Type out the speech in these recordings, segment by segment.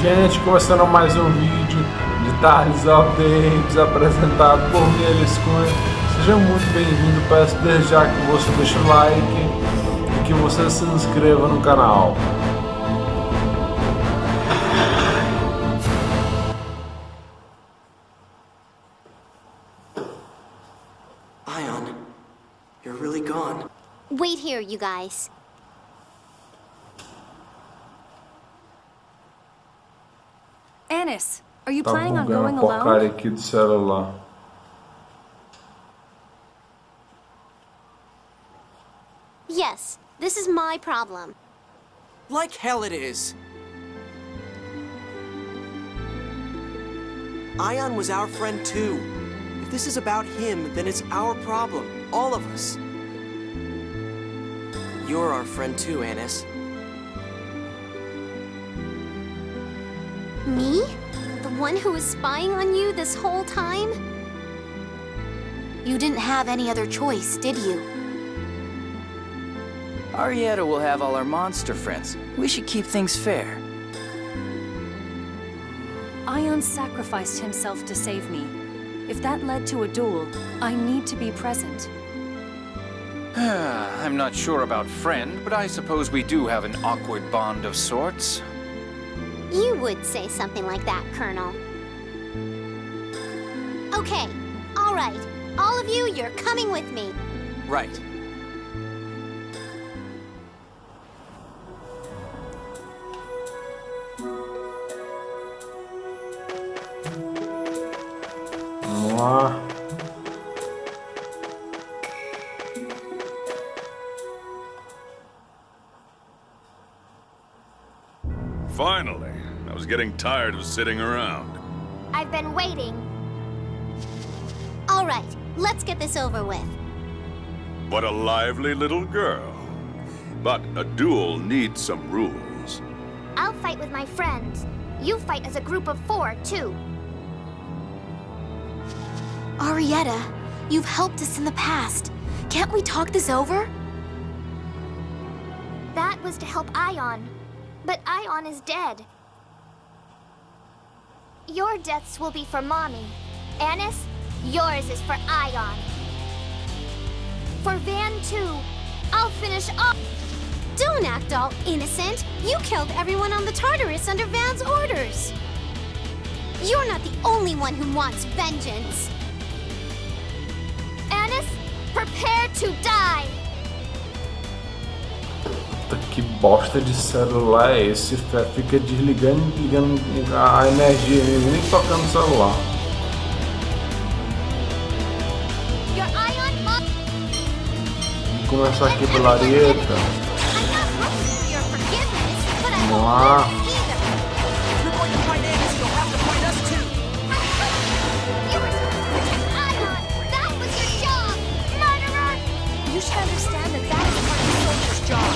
Gente, começando mais um vídeo de Tardes Updates apresentado por mim, Elis Cunha. Seja muito bem-vindo, peço desde já que você deixe o like e que você se inscreva no canal. Ion, you're really gone. Wait here, you guys. Anis, are you Tá planning on bugando going a porcaria alone? aqui do celular. Yes, this is my problem. Like hell it is. Ion was our friend too. If this is about him, then it's our problem. All of us. You're our friend too, Anis. Me? The one who was spying on you this whole time? You didn't have any other choice, did you? Arietta will have all our monster friends. We should keep things fair. Ion sacrificed himself to save me. If that led to a duel, I need to be present. I'm not sure about friend, but I suppose we do have an awkward bond of sorts. You would say something like that, Colonel. Okay, all right. All of you, you're coming with me. Right. Vamos lá. Finally. I was getting tired of sitting around. I've been waiting. All right, let's get this over with. What a lively little girl. But a duel needs some rules. I'll fight with my friends. You fight as a group of 4, too. Arietta, you've helped us in the past. Can't we talk this over? That was to help Ion. But Ion is dead. Your deaths will be for Mommy. Anis, yours is for Ion. For Van, too. I'll finish off. Don't act all innocent. You killed everyone on the Tartarus under Van's orders. You're not the only one who wants vengeance. Anis, prepare to die. Que bosta de celular é esse? Fica desligando e ligando a energia, nem tocando o celular. Your Ion up. Vamos começar aqui pela Arietta. Vamos lá. You're going to fight Anis, you'll have to fight us too. That was your job, murderer! You should understand that that is part of the soldier's job.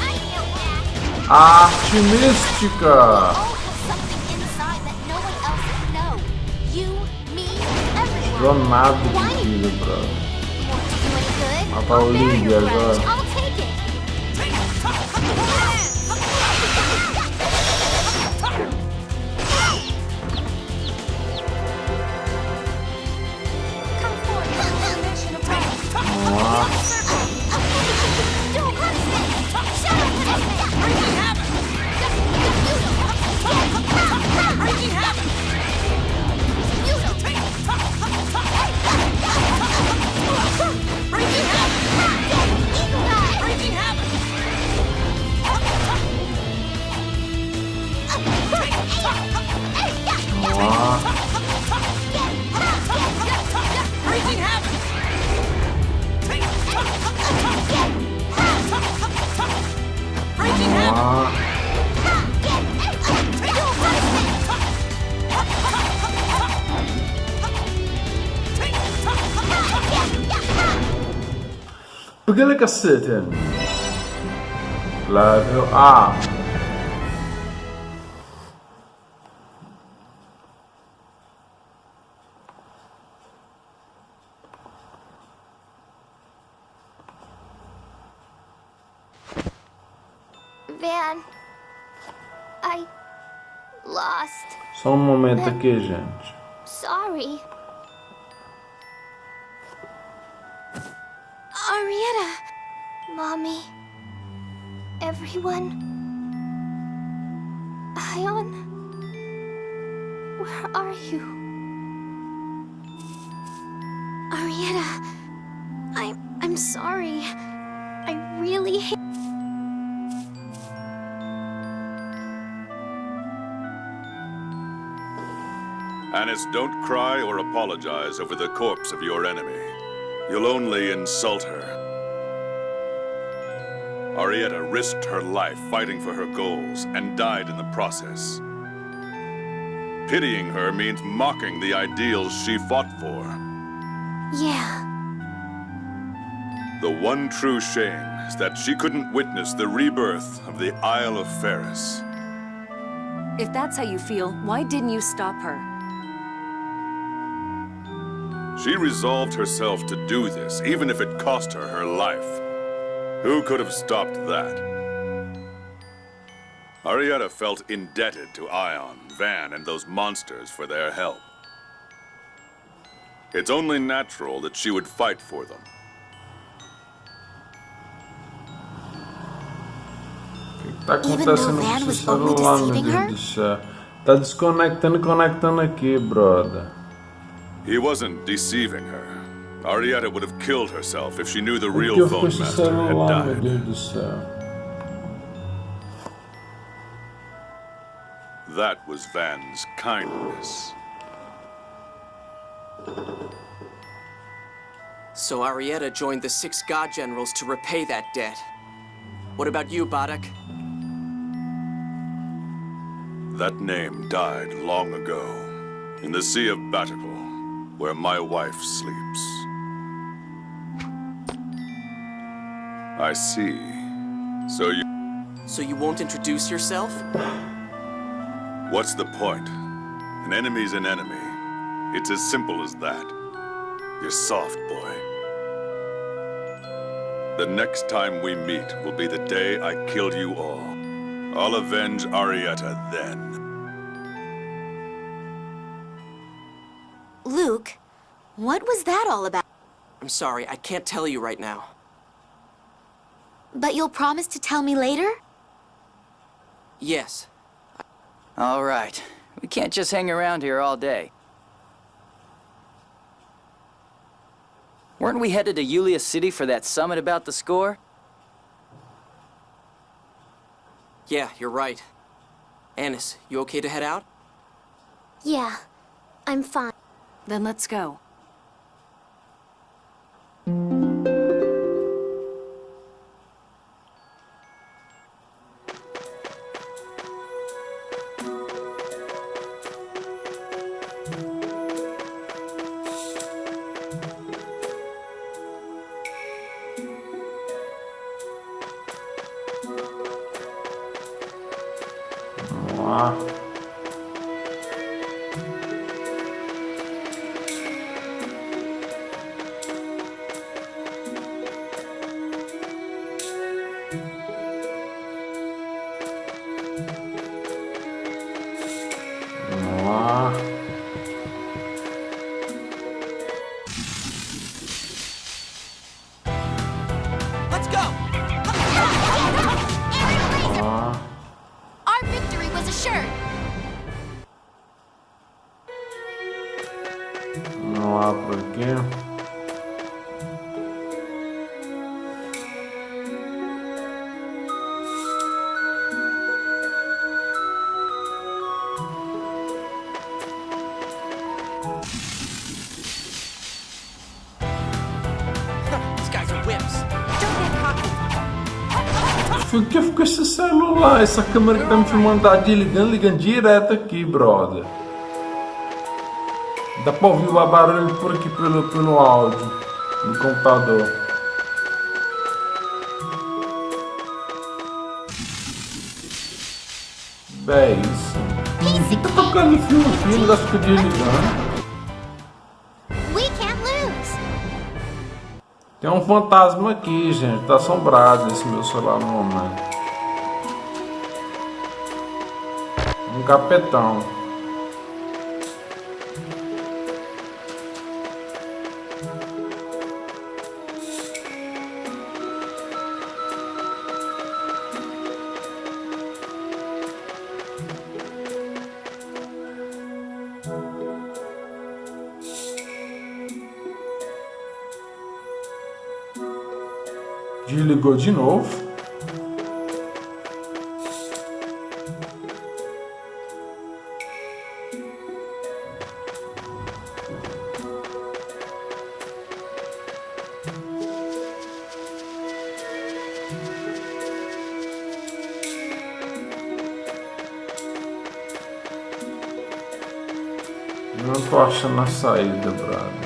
I know that. A arte mística. All have something inside that no one else can know. You, me, everyone. Jornada Why? de vida, brother. Want to do any good? Matar o I'll bear Lily your grudge. agora. I'll take it. Come forward. Formation attack. Vamos lá. Do punishment. Shadow punishment. Wreaking havoc! Wreaking havoc! Wreaking havoc! Wreaking havoc! Vamos lá. Wreaking havoc! Wreaking Vamos havoc! lá. Porque cacete. Level A. Van, lost. Só um momento aqui, gente. Sorry. Arietta. Mommy. Everyone. Ion. Where are you? Arietta. I'm sorry. I really hate. Annis, don't cry or apologize over the corpse of your enemy. You'll only insult her. Arietta risked her life fighting for her goals and died in the process. Pitying her means mocking the ideals she fought for. Yeah. The one true shame is that she couldn't witness the rebirth of the Isle of Ferris. If that's how you feel, why didn't you stop her? She resolved herself to do this, even if it cost her her life. Who could have stopped that? Arietta felt indebted to Ion, Van, and those monsters for their help. It's only natural that she would fight for them. O que tá acontecendo com esse celular, meu Deus do céu? Tá desconectando e conectando aqui, brother. He wasn't deceiving her. Arietta would have killed herself if she knew the real phone master had died. Meu Deus do céu. That was Van's kindness. So Arietta joined the 6 God Generals to repay that debt. What about you, Badok? That name died long ago, in the Sea of Batical, where my wife sleeps. I see. So you won't introduce yourself? What's the point? An enemy's an enemy. It's as simple as that. You're soft, boy. The next time we meet will be the day I kill you all. I'll avenge Arietta then. Luke, what was that all about? I'm sorry, I can't tell you right now. But you'll promise to tell me later? Yes. All right. We can't just hang around here all day. Weren't we headed to Yulia City for that summit about the score? Yeah, you're right. Annis, you okay to head out? Yeah, I'm fine. Then let's go. Vamos lá. Vamos lá. Let's go! Ó. Our victory was assured. Vamos lá por aqui. These guys are whips. O que ficou esse celular? Essa câmera que tá me filmando tá ligando direto aqui, brother. Dá pra ouvir o barulho por aqui pelo áudio do computador. Véi, isso. Tá tocando filme aqui, o negócio fica desligando. We can't lose. Tem um fantasma aqui, gente. Tá assombrado esse meu celular no momento. capetão. Desligou de novo. Não tô achando a saída, brother.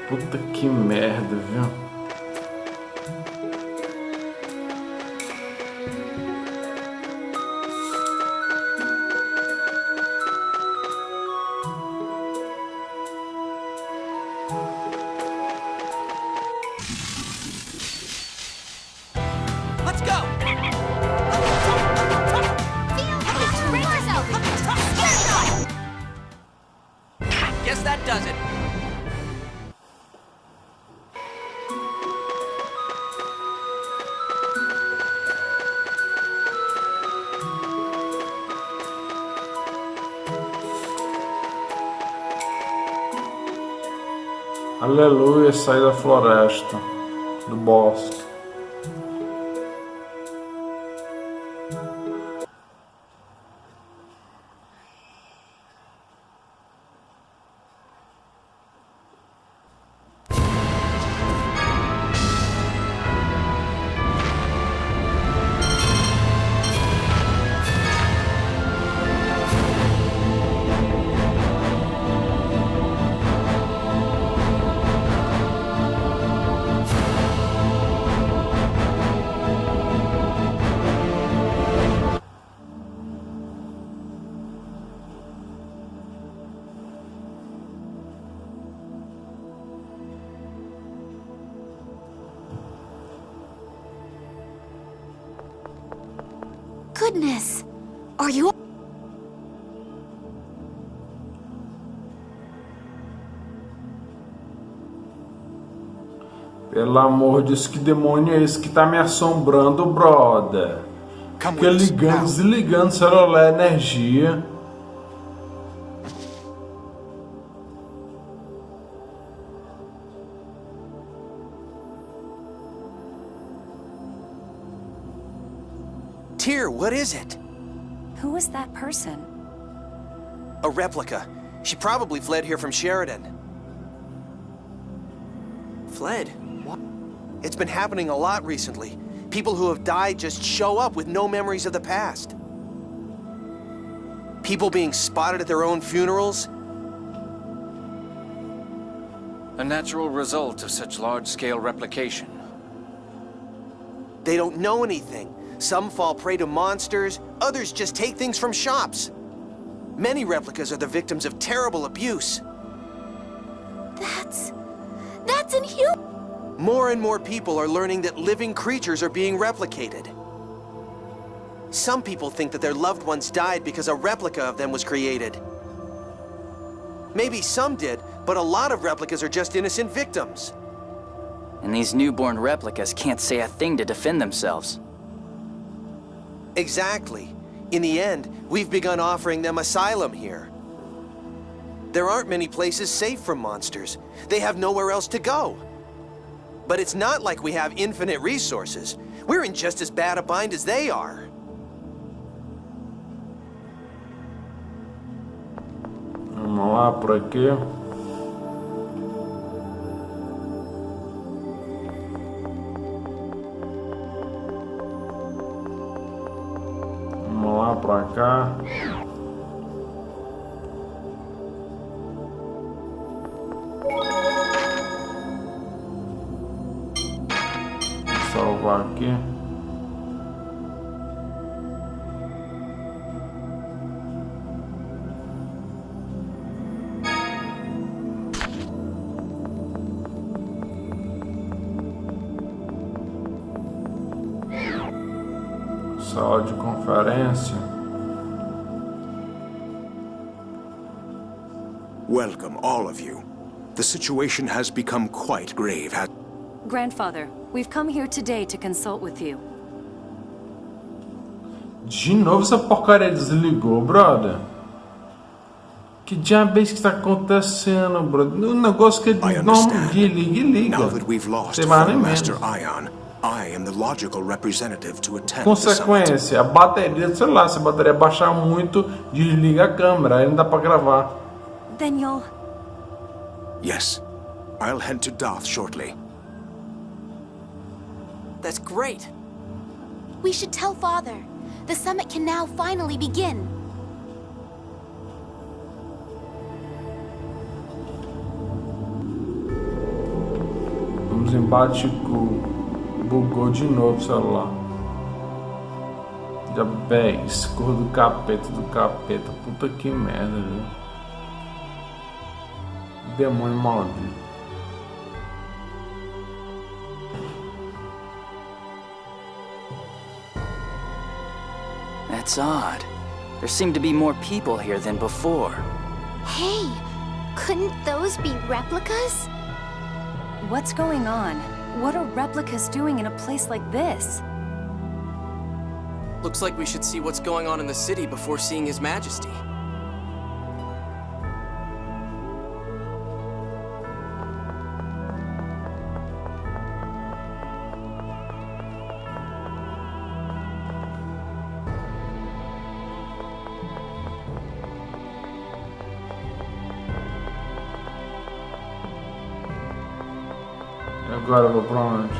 Puta que merda, viu? Let's go! Guess that does it. Aleluia, sai da floresta, do bosque. Goodness! Are you... Pelo amor de Deus, que demônio é esse que tá me assombrando, brother? Come Fica with us ligando, now. desligando o celular, energia. Tyr, what is it? Who was that person? A replica. She probably fled here from Sheridan. Fled? What? It's been happening a lot recently. People who have died just show up with no memories of the past. People being spotted at their own funerals. A natural result of such large-scale replication. They don't know anything. Some fall prey to monsters, others just take things from shops. Many replicas are the victims of terrible abuse. That's inhuman! More and more people are learning that living creatures are being replicated. Some people think that their loved ones died because a replica of them was created. Maybe some did, but a lot of replicas are just innocent victims. And these newborn replicas can't say a thing to defend themselves. Exactly. In the end, we've begun offering them asylum here. There aren't many places safe from monsters. They have nowhere else to go. But it's not like we have infinite resources. We're in just as bad a bind as they are. Vamos lá, por aqui. Vamos lá, pra cá. Vou salvar aqui. Sala de conferência. Welcome, all of you. The situation has become quite grave. Grandfather, we've come here today to consult with you. De novo essa porcaria desligou, brother. Que diabo é isso que está acontecendo, brother? Um negócio que não desliga e liga. Now that we've lost Tem mais nem Master menos. Ion, I am the logical representative to attend the summit. Consequência, a bateria, sei lá, se a bateria baixar muito, desliga a câmera, aí não dá pra gravar. Then you'll... Yes, I'll head to Doth shortly. That's great. We should tell Father. The summit can now finally begin. Vamos em Bate-Cu. Bugou de novo o celular. Já véi, escorro do capeta. Puta que merda, viu? Demônio maldito. That's odd. There seem to be more people here than before. Hey, couldn't those be replicas? What's going on? What are replicas doing in a place like this? Looks like we should see what's going on in the city before seeing His Majesty. Agora eu vou pra onde?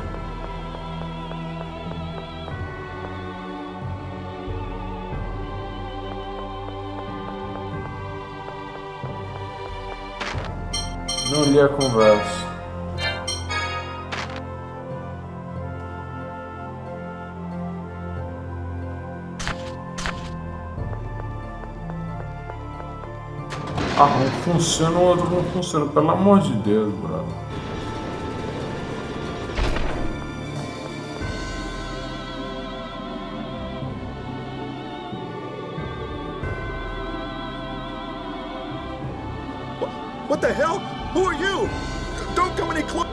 Não li a conversa. Um funciona, o outro não funciona. Pelo amor de Deus, brother. What the hell? Who are you? Don't come any closer.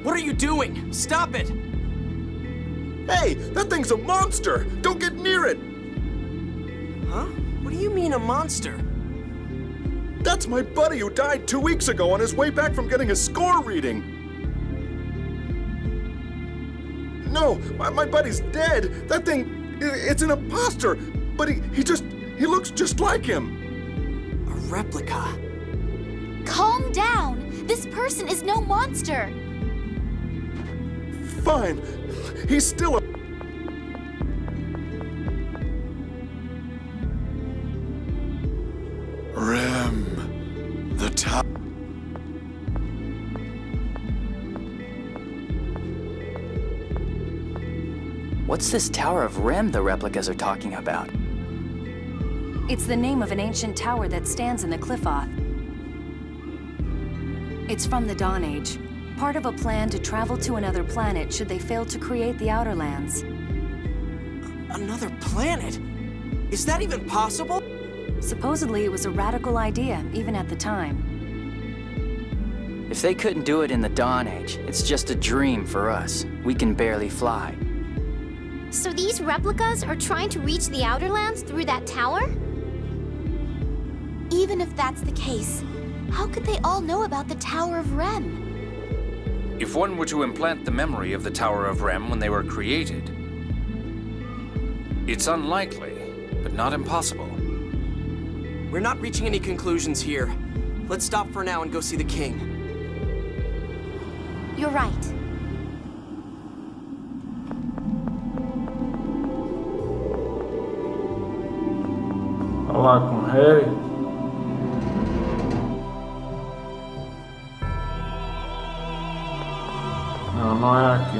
What are you doing? Stop it! Hey, that thing's a monster! Don't get near it! Huh? What do you mean, a monster? That's my buddy who died 2 weeks ago on his way back from getting his score reading. No, my buddy's dead. That thing, it's an imposter. But he looks just like him. A replica. Calm down. This person is no monster. Fine. He's still a... Rem. The top. What's this Tower of Rem the replicas are talking about? It's the name of an ancient tower that stands in the Cliff-Oth. It's from the Dawn Age, part of a plan to travel to another planet should they fail to create the Outer Lands. Another planet? Is that even possible? Supposedly it was a radical idea, even at the time. If they couldn't do it in the Dawn Age, it's just a dream for us. We can barely fly. So these replicas are trying to reach the Outer Lands through that tower? Even if that's the case, how could they all know about the Tower of Rem? If one were to implant the memory of the Tower of Rem when they were created, it's unlikely, but not impossible. We're not reaching any conclusions here. Let's stop for now and go see the king. You're right. Falar com o rei. Não, não é aqui.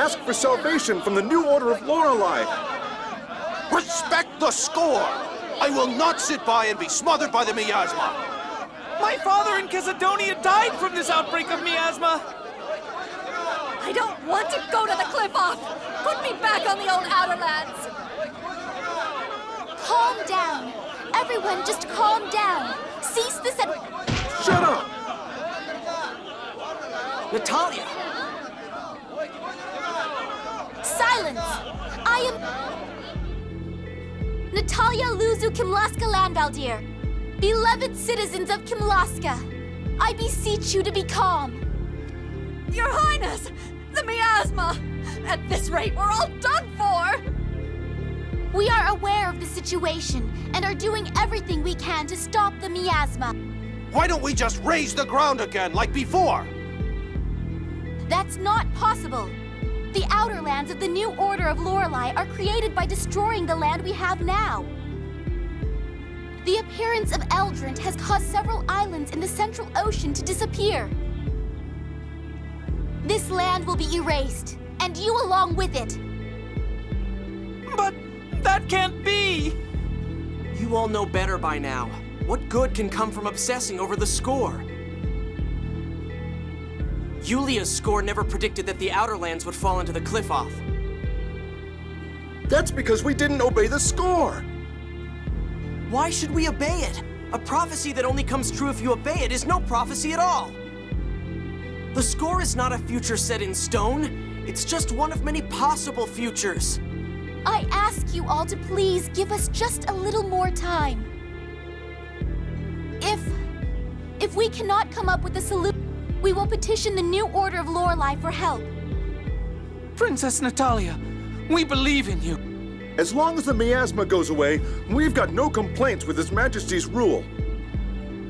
Ask for salvation from the new order of Lorelei. Respect the score! I will not sit by and be smothered by the miasma! My father in Casedonia died from this outbreak of miasma! I don't want to go to the cliff off! Put me back on the old Outer Lands! Calm down. Everyone, just calm down. Cease this and... Shut up! Natalia! Silence! I am... Natalia Luzu Kimlaska Landvaldir. Beloved citizens of Kimlaska, I beseech you to be calm. Your Highness! The miasma! At this rate, we're all done for! We are aware of the situation and are doing everything we can to stop the miasma. Why don't we just raise the ground again, like before? That's not possible. The outer lands of the new order of Lorelei are created by destroying the land we have now. The appearance of Eldrant has caused several islands in the Central Ocean to disappear. This land will be erased, and you along with it. But that can't be! You all know better by now. What good can come from obsessing over the score? Yulia's score never predicted that the Outer Lands would fall into the cliff off. That's because we didn't obey the score! Why should we obey it? A prophecy that only comes true if you obey it is no prophecy at all. The score is not a future set in stone. It's just one of many possible futures. I ask you all to please give us just a little more time. If we cannot come up with a solution, we will petition the new order of Lorelei for help. Princess Natalia, we believe in you. As long as the miasma goes away, we've got no complaints with His Majesty's rule.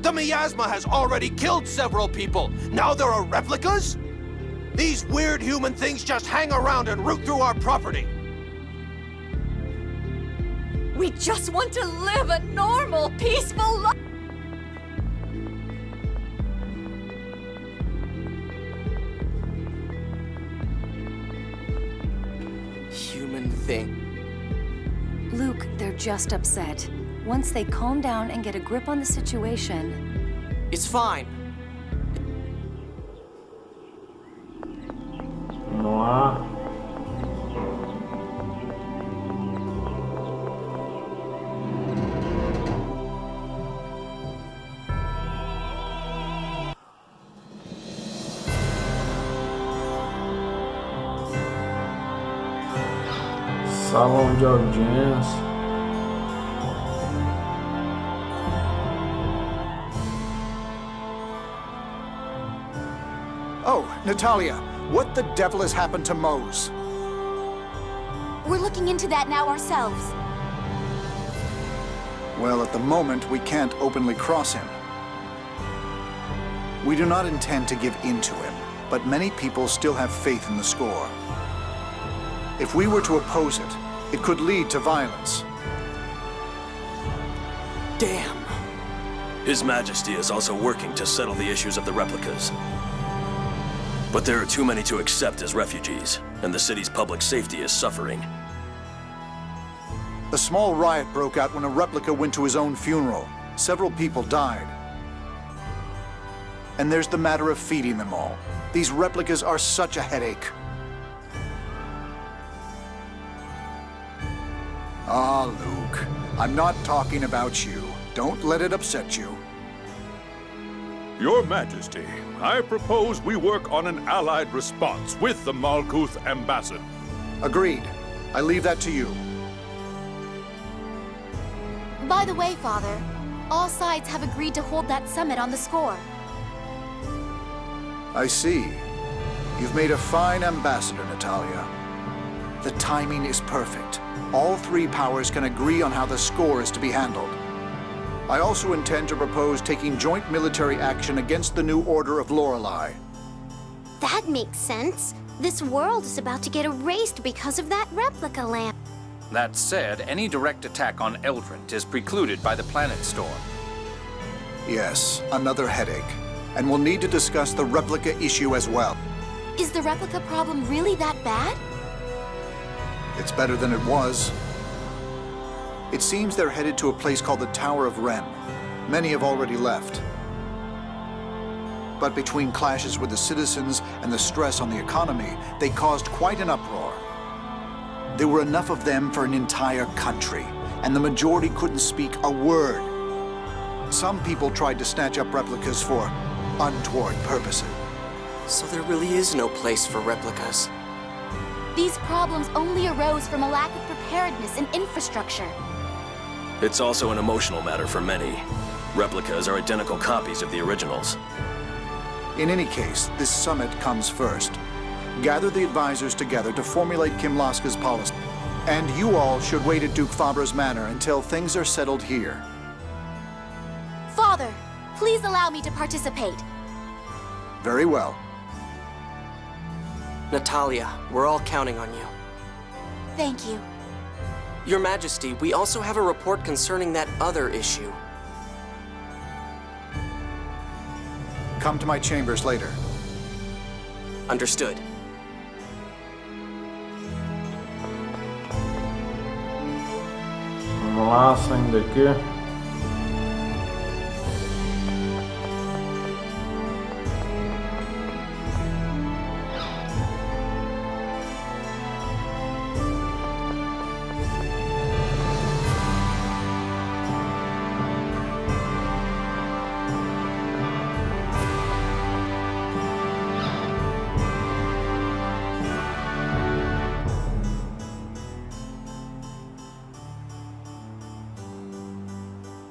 The miasma has already killed several people. Now there are replicas? These weird human things just hang around and root through our property. We just want to live a normal, peaceful life! Human thing. Luke, they're just upset. Once they calm down and get a grip on the situation... It's fine. Vamos lá. Salão de audiência. Oh, Natalia, what the devil has happened to Mose? We're looking into that now ourselves. Well, at the moment, we can't openly cross him. We do not intend to give in to him, but many people still have faith in the score. If we were to oppose it, it could lead to violence. Damn. His Majesty is also working to settle the issues of the replicas. But there are too many to accept as refugees, and the city's public safety is suffering. A small riot broke out when a replica went to his own funeral. Several people died. And there's the matter of feeding them all. These replicas are such a headache. Ah, Luke, I'm not talking about you. Don't let it upset you. Your Majesty, I propose we work on an allied response with the Malkuth ambassador. Agreed. I leave that to you. By the way, Father, all sides have agreed to hold that summit on the score. I see. You've made a fine ambassador, Natalia. The timing is perfect. All three powers can agree on how the score is to be handled. I also intend to propose taking joint military action against the new order of Lorelei. That makes sense. This world is about to get erased because of that replica lamp. That said, any direct attack on Eldrant is precluded by the planet storm. Yes, another headache. And we'll need to discuss the replica issue as well. Is the replica problem really that bad? It's better than it was. It seems they're headed to a place called the Tower of Ren. Many have already left. But between clashes with the citizens and the stress on the economy, they caused quite an uproar. There were enough of them for an entire country, and the majority couldn't speak a word. Some people tried to snatch up replicas for untoward purposes. So there really is no place for replicas. These problems only arose from a lack of preparedness and infrastructure. It's also an emotional matter for many. Replicas are identical copies of the originals. In any case, this summit comes first. Gather the advisors together to formulate Kimlaska's policy. And you all should wait at Duke Fabra's manor until things are settled here. Father, please allow me to participate. Very well. Natalia, we're all counting on you. Thank you. Your Majesty, we also have a report concerning that other issue. Come to my chambers later. Understood. Vamos lá, saindo daqui.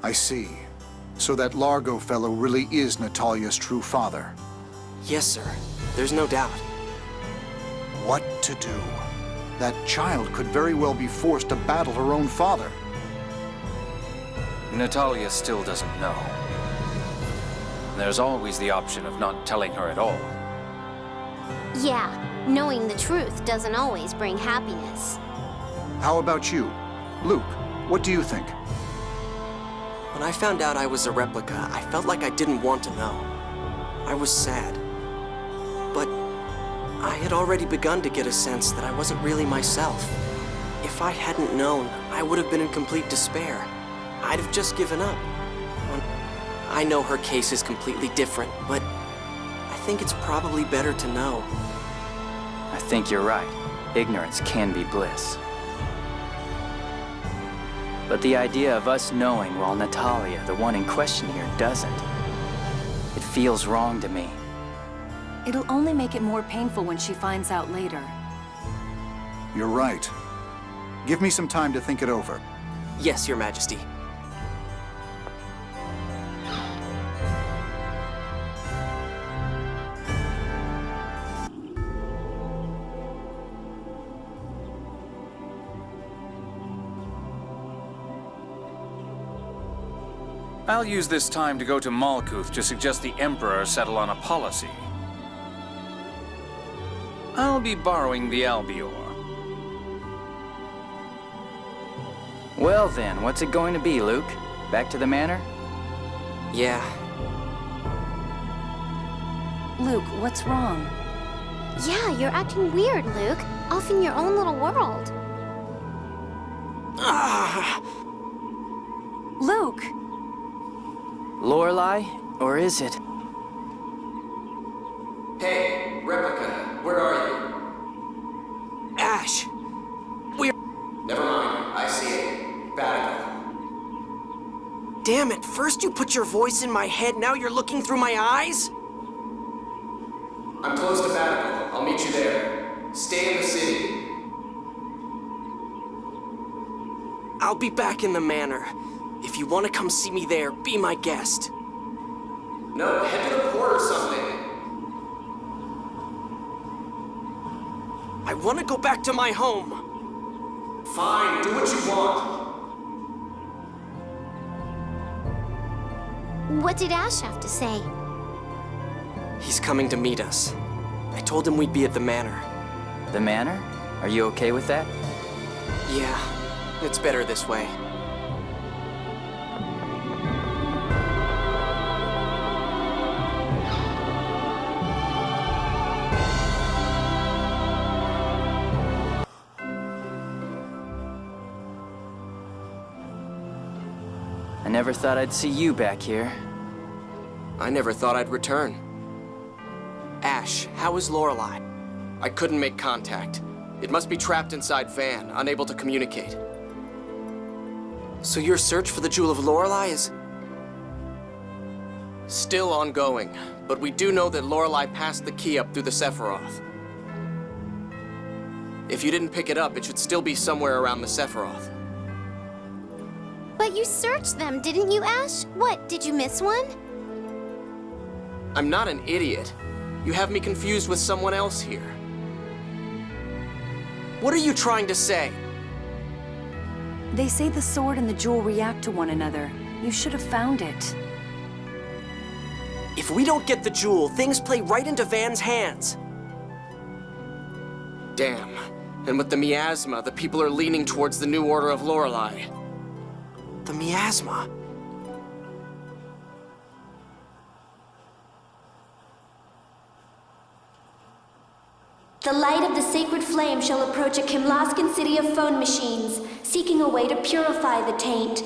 I see. So that Largo fellow really is Natalia's true father. Yes, sir. There's no doubt. What to do? That child could very well be forced to battle her own father. Natalia still doesn't know. There's always the option of not telling her at all. Yeah, knowing the truth doesn't always bring happiness. How about you? Luke, what do you think? When I found out I was a replica, I felt like I didn't want to know. I was sad. But I had already begun to get a sense that I wasn't really myself. If I hadn't known, I would have been in complete despair. I'd have just given up. I know her case is completely different, but I think it's probably better to know. I think you're right. Ignorance can be bliss. But the idea of us knowing while Natalia, the one in question here, doesn't. It feels wrong to me. It'll only make it more painful when she finds out later. You're right. Give me some time to think it over. Yes, Your Majesty. I'll use this time to go to Malkuth to suggest the Emperor settle on a policy. I'll be borrowing the Albior. Well then, what's it going to be, Luke? Back to the manor? Yeah. Luke, what's wrong? Yeah, you're acting weird, Luke. Off in your own little world. Luke! Lorelei? Or is it? Hey, Replica, where are you? Ash! We're... Never mind, I see it. Vatican. Damn it, first you put your voice in my head, now you're looking through my eyes? I'm close to Vatican. I'll meet you there. Stay in the city. I'll be back in the manor. If you want to come see me there, be my guest. No, head to the port or something. I want to go back to my home. Fine, do what you want. What did Ash have to say? He's coming to meet us. I told him we'd be at the manor. The manor? Are you okay with that? Yeah, it's better this way. never thought I'd see you back here. I never thought I'd return. Ash, how is Lorelei? I couldn't make contact. It must be trapped inside Van, unable to communicate. So your search for the Jewel of Lorelei is still ongoing, but we do know that Lorelei passed the key up through the Sephiroth. If you didn't pick it up, it should still be somewhere around the Sephiroth. But you searched them, didn't you, Ash? What, did you miss one? I'm not an idiot. You have me confused with someone else here. What are you trying to say? They say the sword and the jewel react to one another. You should have found it. If we don't get the jewel, things play right into Van's hands. Damn. And with the miasma, the people are leaning towards the New Order of Lorelei. The miasma? The light of the sacred flame shall approach a Kimlaskan city of phone machines, seeking a way to purify the taint.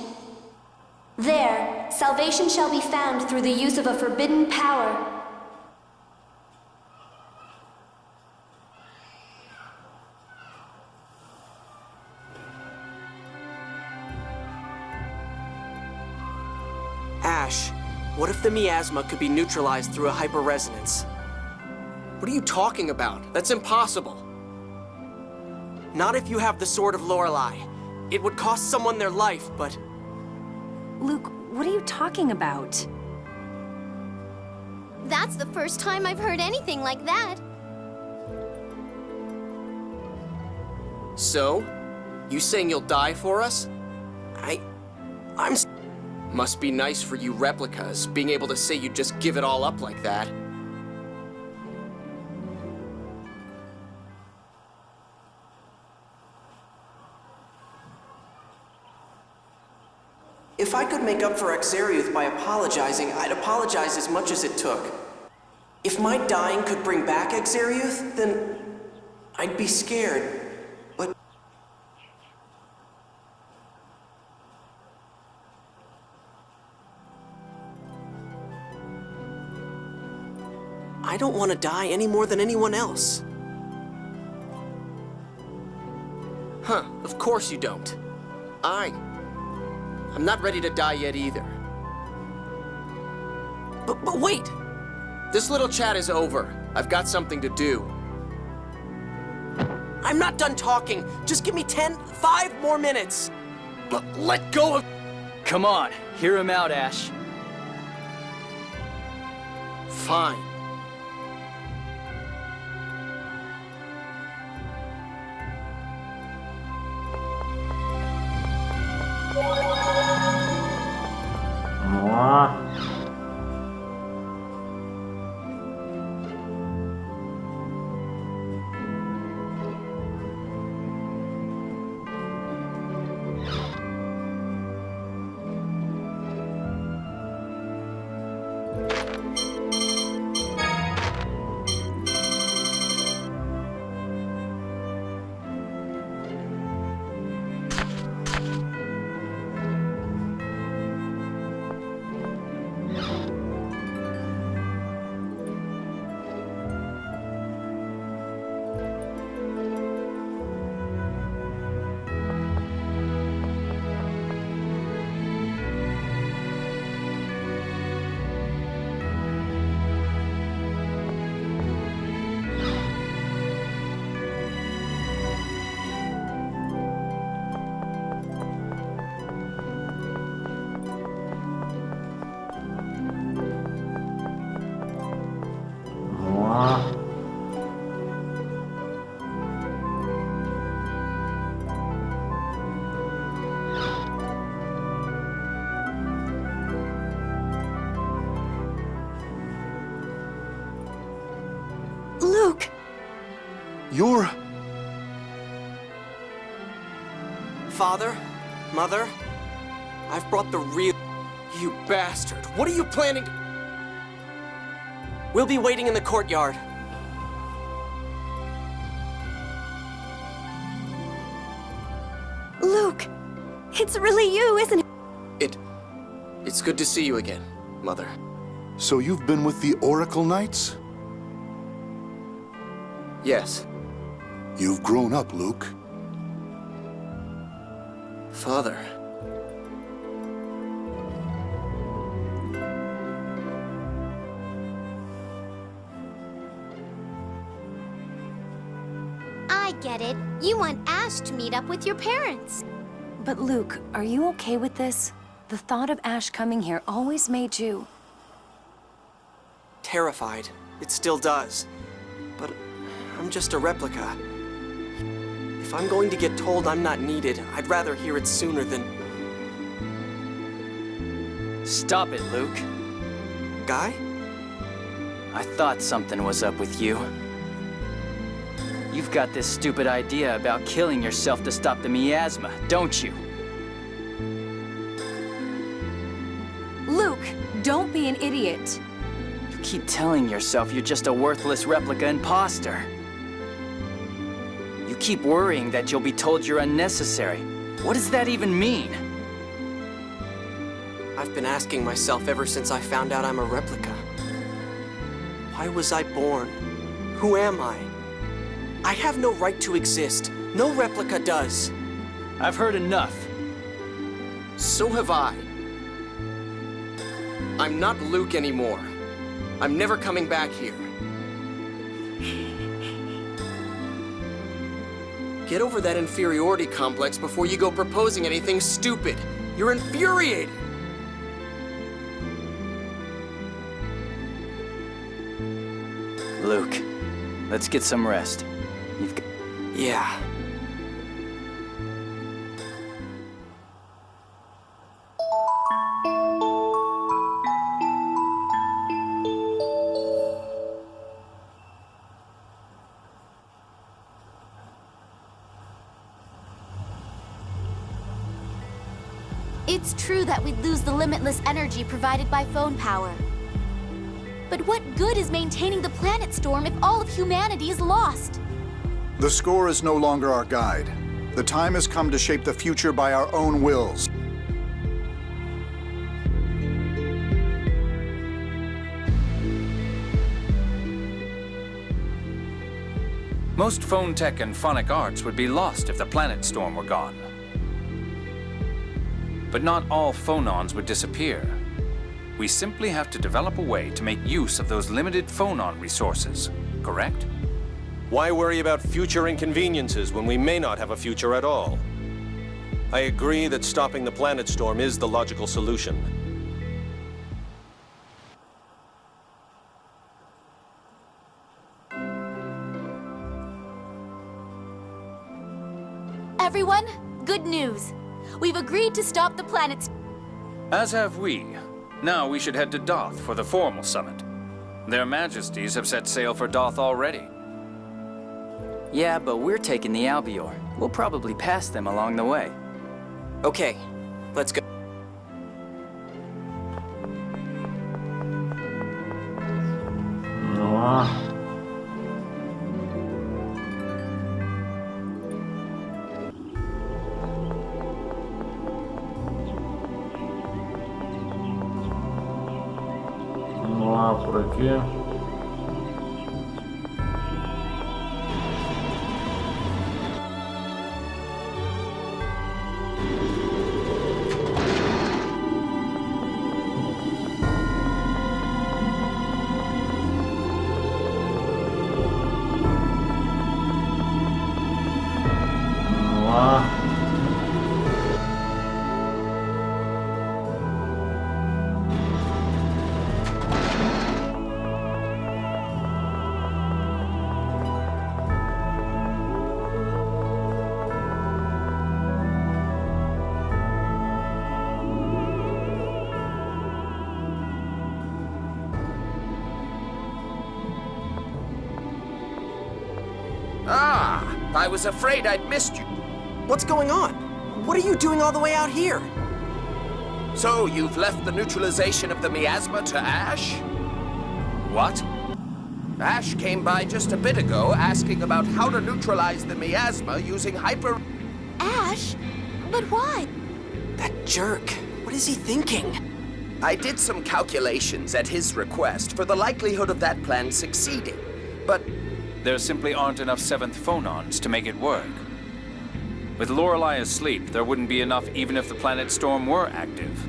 There, salvation shall be found through the use of a forbidden power. Ash, what if the miasma could be neutralized through a hyperresonance? What are you talking about? That's impossible. Not if you have the Sword of Lorelei. It would cost someone their life, but... Luke, what are you talking about? That's the first time I've heard anything like that. So? You saying you'll die for us? I'm... Must be nice for you replicas, being able to say you'd just give it all up like that. If I could make up for Exariuth by apologizing, I'd apologize as much as it took. If my dying could bring back Exariuth, then I'd be scared. But I don't want to die any more than anyone else. Huh, of course you don't. I'm not ready to die yet either. But wait! This little chat is over. I've got something to do. I'm not done talking. Just give me 5 more minutes. Let go of... Come on, hear him out, Ash. Fine. Vamos lá. Luke! You're... Father? Mother? I've brought the real... You bastard! What are you planning to... We'll be waiting in the courtyard. Luke! It's really you, isn't it? It's good to see you again, Mother. So you've been with the Oracle Knights? Yes. You've grown up, Luke. Father. I get it. You want Ash to meet up with your parents. But Luke, are you okay with this? The thought of Ash coming here always made you... Terrified. It still does. But I'm just a replica. If I'm going to get told I'm not needed, I'd rather hear it sooner than... Stop it, Luke. Guy? I thought something was up with you. You've got this stupid idea about killing yourself to stop the miasma, don't you? Luke, don't be an idiot. You keep telling yourself you're just a worthless replica imposter. You keep worrying that you'll be told you're unnecessary. What does that even mean? I've been asking myself ever since I found out I'm a replica. Why was I born? Who am I? I have no right to exist. No replica does. I've heard enough. So have I. I'm not Luke anymore. I'm never coming back here. Get over that inferiority complex before you go proposing anything stupid. You're infuriating. Luke, let's get some rest. You've got... Yeah. It's true that we'd lose the limitless energy provided by phone power. But what good is maintaining the planet storm if all of humanity is lost? The score is no longer our guide. The time has come to shape the future by our own wills. Most phone tech and phonic arts would be lost if the planet storm were gone. But not all phonons would disappear. We simply have to develop a way to make use of those limited phonon resources, correct? Why worry about future inconveniences when we may not have a future at all? I agree that stopping the planet storm is the logical solution. Everyone, good news. We've agreed to stop the planet's... As have we. Now we should head to Doth for the formal summit. Their Majesties have set sail for Doth already. Yeah, but we're taking the Albior. We'll probably pass them along the way. Okay, let's go. Vamos lá por aqui. I was afraid I'd missed you. What's going on? What are you doing all the way out here? So you've left the neutralization of the miasma to Ash? What? Ash came by just a bit ago asking about how to neutralize the miasma using hyper... Ash? But why? That jerk. What is he thinking? I did some calculations at his request for the likelihood of that plan succeeding, but... There simply aren't enough 7th phonons to make it work. With Lorelei asleep, there wouldn't be enough even if the planet storm were active.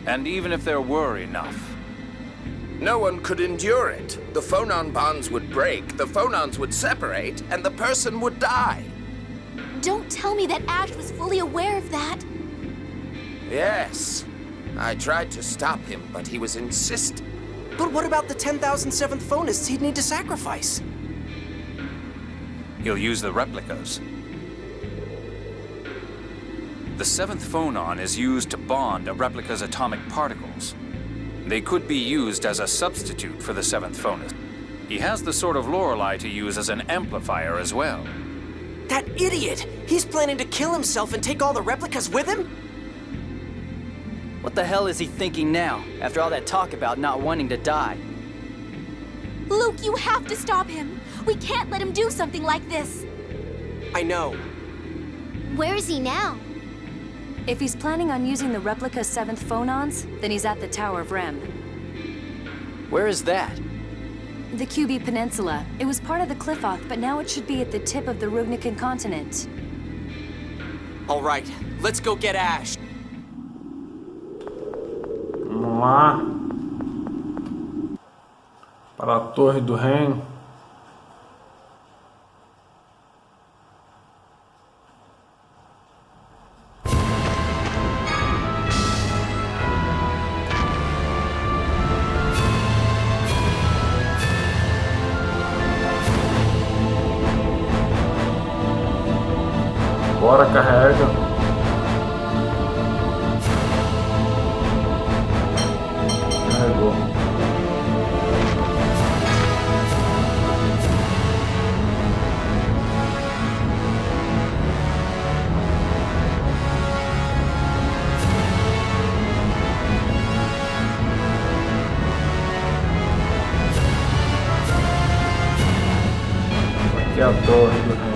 And even if there were enough. No one could endure it. The phonon bonds would break, the phonons would separate, and the person would die. Don't tell me that Ash was fully aware of that. Yes. I tried to stop him, but he was insistent. But what about the 10,007th phonists he'd need to sacrifice? He'll use the replicas. The 7th phonon is used to bond a replica's atomic particles. They could be used as a substitute for the 7th phonist. He has the sort of Lorelei to use as an amplifier as well. That idiot! He's planning to kill himself and take all the replicas with him? What the hell is he thinking now, after all that talk about not wanting to die? Luke, you have to stop him. We can't let him do something like this. I know. Where is he now? If he's planning on using the replica 7th phonons, then he's at the Tower of Rem. Where is that? The QB Peninsula. It was part of the Cliffoth, but now it should be at the tip of the Rugnican continent. All right, let's go get Ash. Vamos lá. Para a Torre do Reino. Bora, carrega. Carregou. Aqui é a Torre do Reino.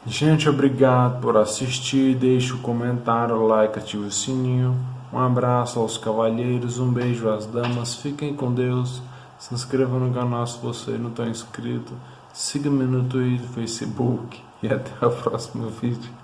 Gente, obrigado por assistir, deixe o comentário, o like, ative o sininho. Um abraço aos cavalheiros, um beijo às damas, fiquem com Deus. Se inscreva no canal se você não está inscrito. Siga-me no Twitter, Facebook e até o próximo vídeo.